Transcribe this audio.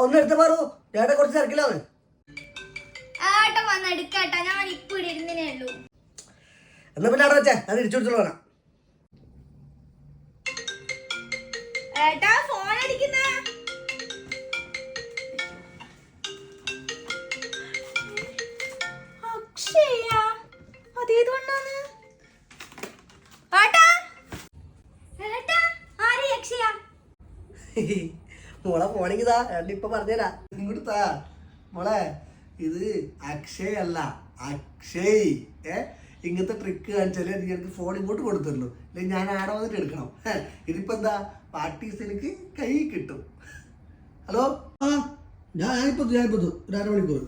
ഒന്ന് എടുത്ത മാറൂ. ചേട്ടാ കുറച്ച് തിരക്കിലാണ്. ഏട്ടൻ വന്ന് എടുക്കാട്ടാ, ഞാൻ ഇപ്പൊ ഇവിടെ ഇരുന്നേ ഉള്ളൂ. എന്നാ പിന്നെ അവിടെ വെച്ചേ, അത് ഇടിച്ചു കൊടുത്തോളൂ. വേണം ഏട്ടാ ഫോൺ അടിക്കുന്ന. അക്ഷയ അതേതുകൊണ്ടാണ്? ഏട്ടാ ഏട്ടാ ആരെ അക്ഷയ? മോളെ ഫോണിങ്ങിതാ ഏട്ടൻ ഇപ്പൊ പറഞ്ഞുതരാ. ഇങ്ങോട്ട് താ മോളെ. ഇത് അക്ഷയ് അല്ല, അക്ഷയ്. ഇങ്ങനത്തെ ട്രിക്ക് കാണിച്ചാലേ എനിക്ക് ഫോൺ ഇങ്ങോട്ട് കൊടുത്തുള്ളൂ. അല്ലെങ്കിൽ ഞാൻ ആടെ വന്നിട്ട് എടുക്കണം. ഇതിപ്പോ എന്താ പാർട്ടീസ് എനിക്ക് കൈ കിട്ടും. ഹലോ, ഞാനിപ്പോ ഒരു 1 മണിക്കൂർ